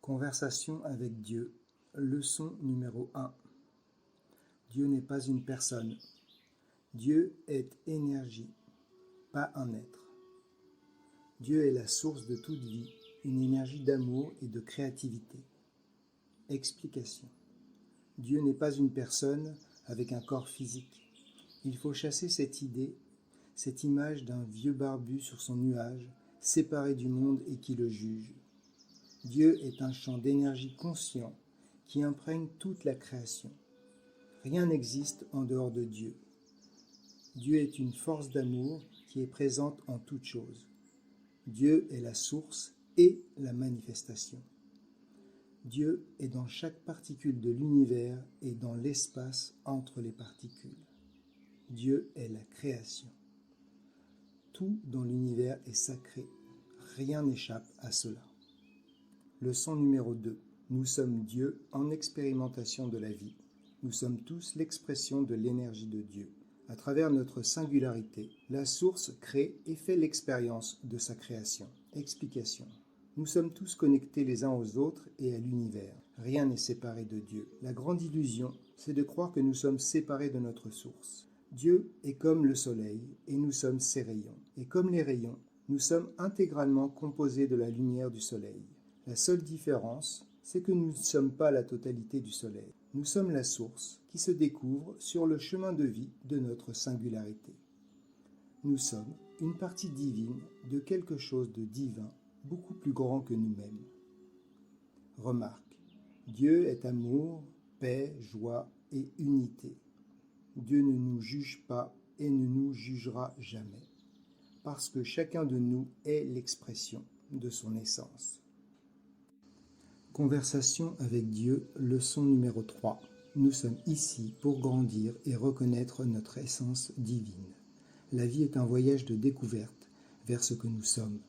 Conversation avec Dieu, leçon numéro 1. Dieu n'est pas une personne. Dieu est énergie, pas un être. Dieu est la source de toute vie, une énergie d'amour et de créativité. Explication. Dieu n'est pas une personne avec un corps physique. Il faut chasser cette idée, cette image d'un vieux barbu sur son nuage, séparé du monde et qui le juge. Dieu est un champ d'énergie conscient qui imprègne toute la création. Rien n'existe en dehors de Dieu. Dieu est une force d'amour qui est présente en toute chose. Dieu est la source et la manifestation. Dieu est dans chaque particule de l'univers et dans l'espace entre les particules. Dieu est la création. Tout dans l'univers est sacré. Rien n'échappe à cela. Leçon numéro 2. Nous sommes Dieu en expérimentation de la vie. Nous sommes tous l'expression de l'énergie de Dieu. À travers notre singularité, la source crée et fait l'expérience de sa création. Explication. Nous sommes tous connectés les uns aux autres et à l'univers. Rien n'est séparé de Dieu. La grande illusion, c'est de croire que nous sommes séparés de notre source. Dieu est comme le soleil et nous sommes ses rayons. Et comme les rayons, nous sommes intégralement composés de la lumière du soleil. La seule différence, c'est que nous ne sommes pas la totalité du soleil. Nous sommes la source qui se découvre sur le chemin de vie de notre singularité. Nous sommes une partie divine de quelque chose de divin, beaucoup plus grand que nous-mêmes. Remarque, Dieu est amour, paix, joie et unité. Dieu ne nous juge pas et ne nous jugera jamais, parce que chacun de nous est l'expression de son essence. Conversation avec Dieu, leçon numéro 3. Nous sommes ici pour grandir et reconnaître notre essence divine. La vie est un voyage de découverte vers ce que nous sommes.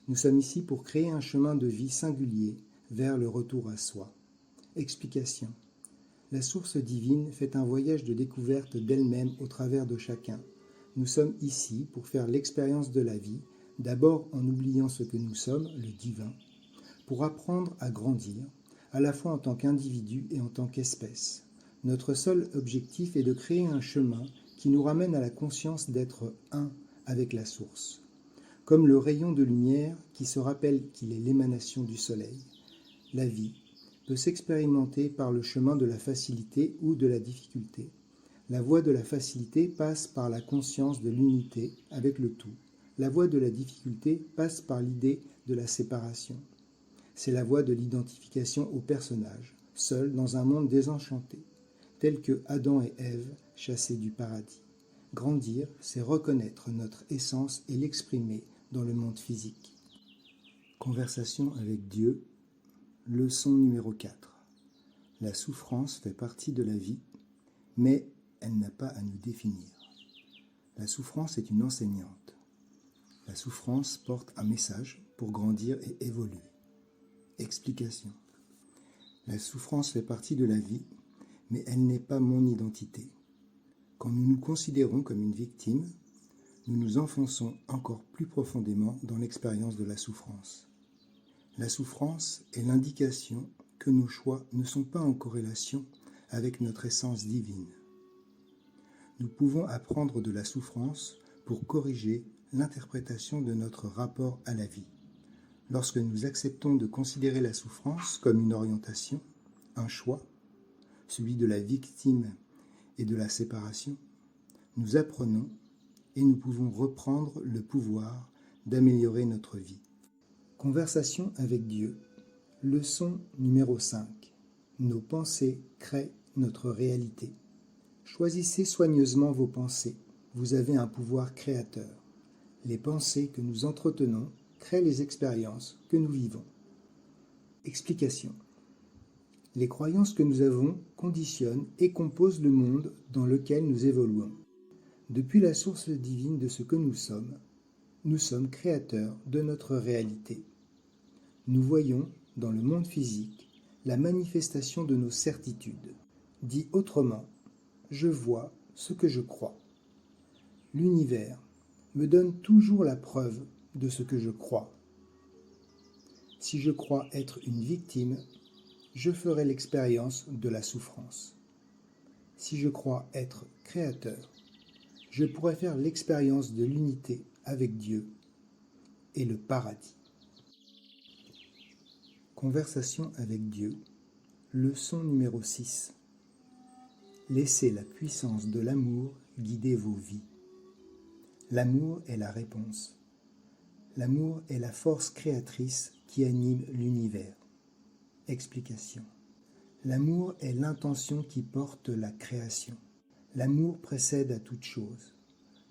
Nous sommes ici pour créer un chemin de vie singulier vers le retour à soi. Explication. La source divine fait un voyage de découverte d'elle-même au travers de chacun. Nous sommes ici pour faire l'expérience de la vie, d'abord en oubliant ce que nous sommes, le divin, pour apprendre à grandir, à la fois en tant qu'individu et en tant qu'espèce. Notre seul objectif est de créer un chemin qui nous ramène à la conscience d'être un avec la source. Comme le rayon de lumière qui se rappelle qu'il est l'émanation du soleil, la vie peut s'expérimenter par le chemin de la facilité ou de la difficulté. La voie de la facilité passe par la conscience de l'unité avec le tout. La voie de la difficulté passe par l'idée de la séparation. C'est la voie de l'identification au personnage, seul dans un monde désenchanté, tel que Adam et Ève chassés du paradis. Grandir, c'est reconnaître notre essence et l'exprimer dans le monde physique. Conversation avec Dieu, leçon numéro 4. La souffrance fait partie de la vie, mais elle n'a pas à nous définir. La souffrance est une enseignante. La souffrance porte un message pour grandir et évoluer. Explication. La souffrance fait partie de la vie, mais elle n'est pas mon identité. Quand nous nous considérons comme une victime, nous nous enfonçons encore plus profondément dans l'expérience de la souffrance. La souffrance est l'indication que nos choix ne sont pas en corrélation avec notre essence divine. Nous pouvons apprendre de la souffrance pour corriger l'interprétation de notre rapport à la vie. Lorsque nous acceptons de considérer la souffrance comme une orientation, un choix, celui de la victime et de la séparation, nous apprenons et nous pouvons reprendre le pouvoir d'améliorer notre vie. Conversation avec Dieu, leçon numéro 5. Nos pensées créent notre réalité. Choisissez soigneusement vos pensées. Vous avez un pouvoir créateur. Les pensées que nous entretenons créent les expériences que nous vivons. Explication. Les croyances que nous avons conditionnent et composent le monde dans lequel nous évoluons. Depuis la source divine de ce que nous sommes créateurs de notre réalité. Nous voyons, dans le monde physique, la manifestation de nos certitudes. Dit autrement, je vois ce que je crois. L'univers me donne toujours la preuve de ce que je crois. Si je crois être une victime, je ferai l'expérience de la souffrance. Si je crois être créateur, je pourrai faire l'expérience de l'unité avec Dieu et le paradis. Conversation avec Dieu, leçon numéro 6. Laissez la puissance de l'amour guider vos vies. L'amour est la réponse. L'amour est la force créatrice qui anime l'univers. Explication. L'amour est l'intention qui porte la création. L'amour précède à toute chose.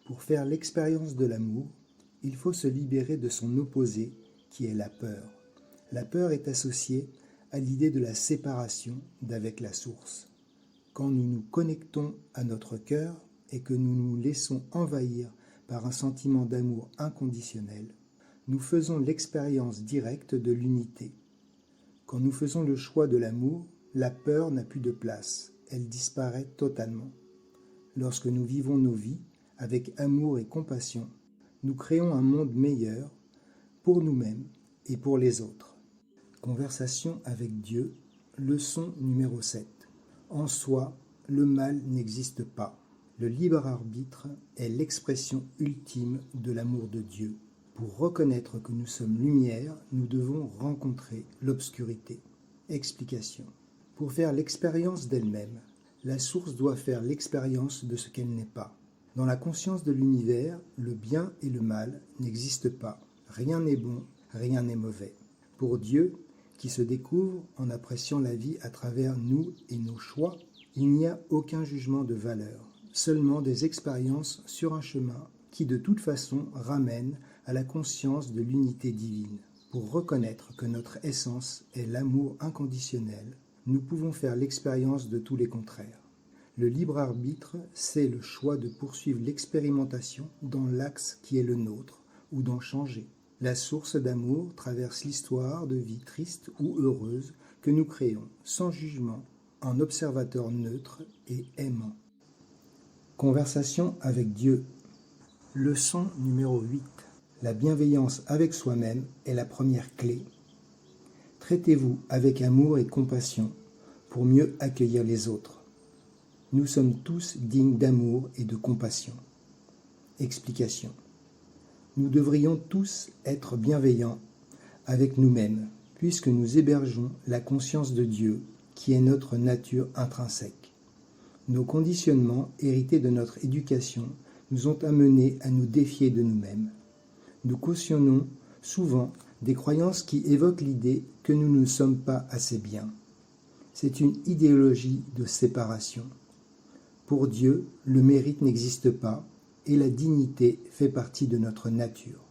Pour faire l'expérience de l'amour, il faut se libérer de son opposé qui est la peur. La peur est associée à l'idée de la séparation d'avec la source. Quand nous nous connectons à notre cœur et que nous nous laissons envahir par un sentiment d'amour inconditionnel, nous faisons l'expérience directe de l'unité. Quand nous faisons le choix de l'amour, la peur n'a plus de place, elle disparaît totalement. Lorsque nous vivons nos vies avec amour et compassion, nous créons un monde meilleur pour nous-mêmes et pour les autres. Conversation avec Dieu, leçon numéro 7. En soi, le mal n'existe pas. Le libre arbitre est l'expression ultime de l'amour de Dieu. Pour reconnaître que nous sommes lumière, nous devons rencontrer l'obscurité. Explication. Pour faire l'expérience d'elle-même, la source doit faire l'expérience de ce qu'elle n'est pas. Dans la conscience de l'univers, le bien et le mal n'existent pas. Rien n'est bon, rien n'est mauvais. Pour Dieu, qui se découvre en appréciant la vie à travers nous et nos choix, il n'y a aucun jugement de valeur, seulement des expériences sur un chemin qui de toute façon ramène à la conscience de l'unité divine. Pour reconnaître que notre essence est l'amour inconditionnel, nous pouvons faire l'expérience de tous les contraires. Le libre arbitre, c'est le choix de poursuivre l'expérimentation dans l'axe qui est le nôtre, ou d'en changer. La source d'amour traverse l'histoire de vie triste ou heureuse que nous créons, sans jugement, en observateur neutre et aimant. Conversation avec Dieu. Leçon numéro 8. La bienveillance avec soi-même est la première clé. Traitez-vous avec amour et compassion pour mieux accueillir les autres. Nous sommes tous dignes d'amour et de compassion. Explication. Nous devrions tous être bienveillants avec nous-mêmes, puisque nous hébergeons la conscience de Dieu, qui est notre nature intrinsèque. Nos conditionnements, hérités de notre éducation, nous ont amenés à nous défier de nous-mêmes. Nous cautionnons souvent des croyances qui évoquent l'idée que nous ne sommes pas assez bien. C'est une idéologie de séparation. Pour Dieu, le mérite n'existe pas et la dignité fait partie de notre nature.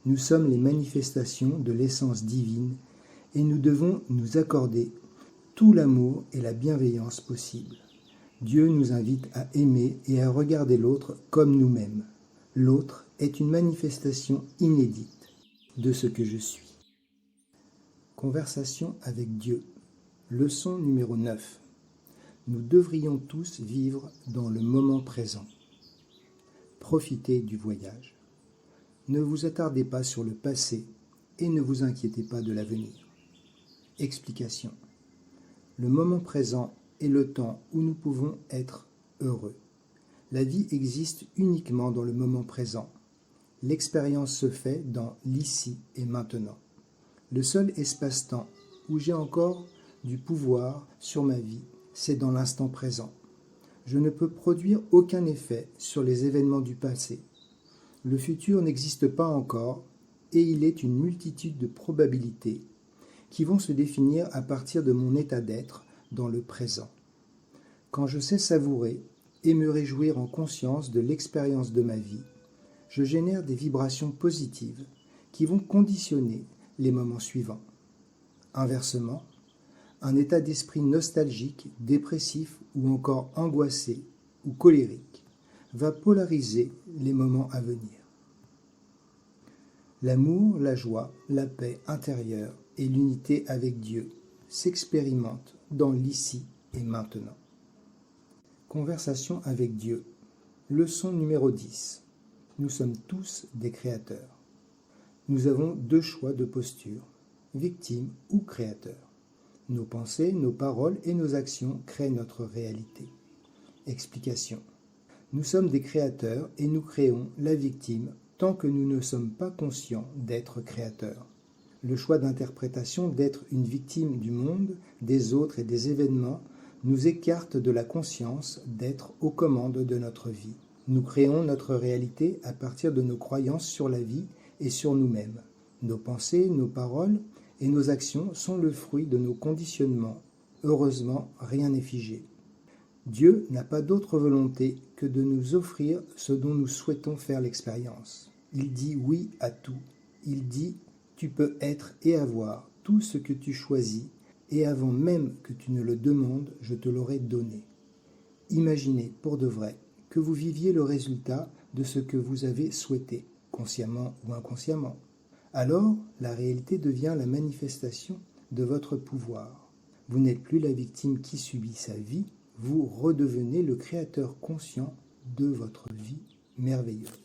Nous sommes les manifestations de l'essence divine et nous devons nous accorder tout l'amour et la bienveillance possible. Dieu nous invite à aimer et à regarder l'autre comme nous-mêmes. L'autre est une manifestation inédite de ce que je suis. Conversation avec Dieu. Leçon numéro 9. Nous devrions tous vivre dans le moment présent. Profitez du voyage. Ne vous attardez pas sur le passé et ne vous inquiétez pas de l'avenir. Explication. Le moment présent est le temps où nous pouvons être heureux. La vie existe uniquement dans le moment présent. L'expérience se fait dans l'ici et maintenant. Le seul espace-temps où j'ai encore du pouvoir sur ma vie, c'est dans l'instant présent. Je ne peux produire aucun effet sur les événements du passé. Le futur n'existe pas encore et il est une multitude de probabilités qui vont se définir à partir de mon état d'être dans le présent. Quand je sais savourer et me réjouir en conscience de l'expérience de ma vie, je génère des vibrations positives qui vont conditionner les moments suivants. Inversement, un état d'esprit nostalgique, dépressif ou encore angoissé ou colérique va polariser les moments à venir. L'amour, la joie, la paix intérieure et l'unité avec Dieu s'expérimentent dans l'ici et maintenant. Conversation avec Dieu. Leçon numéro 10. Nous sommes tous des créateurs. Nous avons deux choix de posture. victime ou créateur. Nos pensées, nos paroles et nos actions créent notre réalité. Explication. Nous sommes des créateurs et nous créons la victime tant que nous ne sommes pas conscients d'être créateurs. Le choix d'interprétation d'être une victime du monde, des autres et des événements nous écarte de la conscience d'être aux commandes de notre vie. Nous créons notre réalité à partir de nos croyances sur la vie et sur nous-mêmes. Nos pensées, nos paroles et nos actions sont le fruit de nos conditionnements. Heureusement, rien n'est figé. Dieu n'a pas d'autre volonté que de nous offrir ce dont nous souhaitons faire l'expérience. Il dit oui à tout. Il dit « Tu peux être et avoir tout ce que tu choisis, et avant même que tu ne le demandes, je te l'aurai donné. » Imaginez pour de vrai que vous viviez le résultat de ce que vous avez souhaité, consciemment ou inconsciemment. Alors, la réalité devient la manifestation de votre pouvoir. Vous n'êtes plus la victime qui subit sa vie, vous redevenez le créateur conscient de votre vie merveilleuse.